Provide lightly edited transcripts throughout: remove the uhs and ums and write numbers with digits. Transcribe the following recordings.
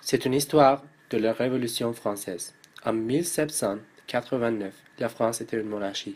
C'est une histoire de la Révolution française. En 1789, la France était une monarchie.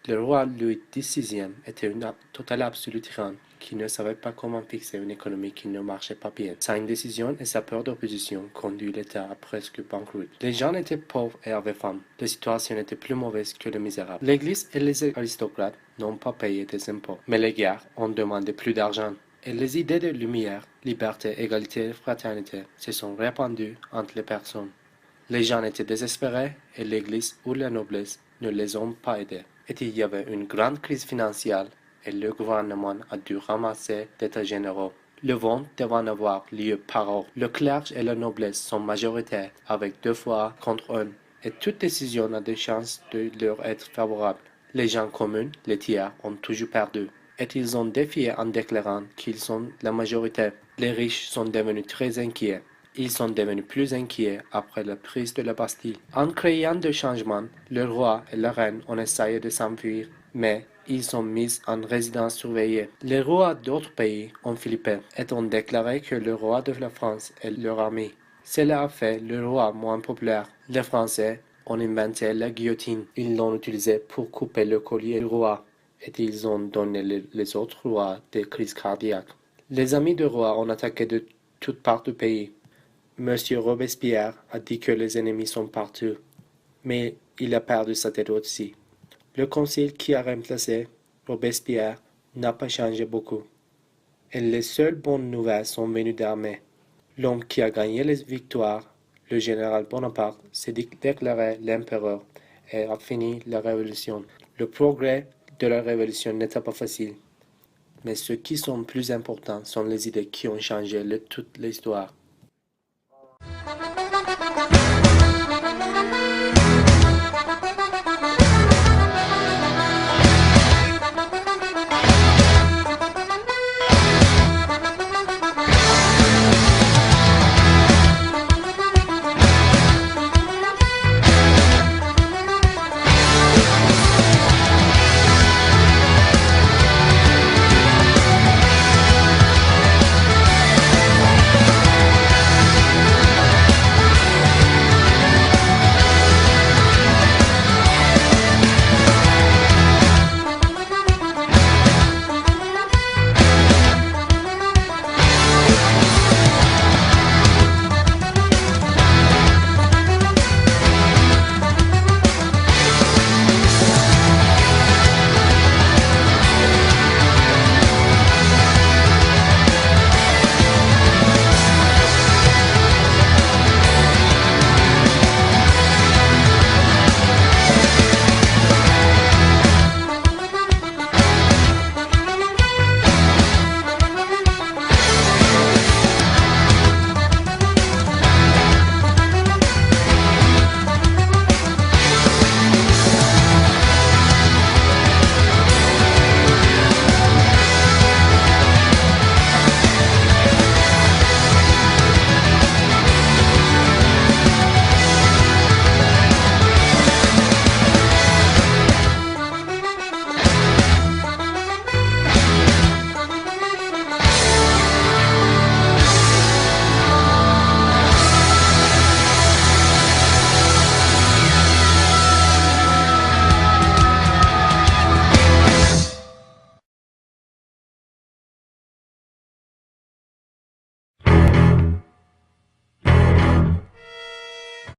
Le roi Louis XVI était un total absolu tyran qui ne savait pas comment fixer une économie qui ne marchait pas bien. Sa indécision et sa peur d'opposition conduit l'État à presque banqueroute. Les gens étaient pauvres et avaient faim. La situation était plus mauvaise que les misérables. L'Église et les aristocrates n'ont pas payé des impôts, mais les guerres ont demandé plus d'argent. Et les idées de lumière, liberté, égalité et fraternité se sont répandues entre les personnes. Les gens étaient désespérés et l'Église ou la noblesse ne les ont pas aidés. Et il y avait une grande crise financière et le gouvernement a dû ramasser des états généraux. Le vote devant avoir lieu par ordre. Le clergé et la noblesse sont majoritaires avec 2 fois contre 1 et toute décision a des chances de leur être favorable. Les gens communs, les tiers, ont toujours perdu. Et ils ont défié en déclarant qu'ils sont la majorité. Les riches sont devenus très inquiets. Ils sont devenus plus inquiets après la prise de la Bastille. En créant des changements, le roi et la reine ont essayé de s'enfuir, mais ils sont mis en résidence surveillée. Les rois d'autres pays ont flippé et ont déclaré que le roi de la France est leur ami. Cela a fait le roi moins populaire. Les Français ont inventé la guillotine. Ils l'ont utilisée pour couper le collier du roi et ils ont donné les autres rois des crises cardiaques. Les amis du roi ont attaqué de toutes parts du pays. Monsieur Robespierre a dit que les ennemis sont partout, mais il a perdu sa tête aussi. Le conseil qui a remplacé Robespierre n'a pas changé beaucoup, et les seules bonnes nouvelles sont venues d'armée. L'homme qui a gagné les victoires, le général Bonaparte, s'est déclaré l'empereur et a fini la révolution. Le progrès de la révolution n'était pas facile, mais ce qui sont plus importants sont les idées qui ont changé toute l'histoire.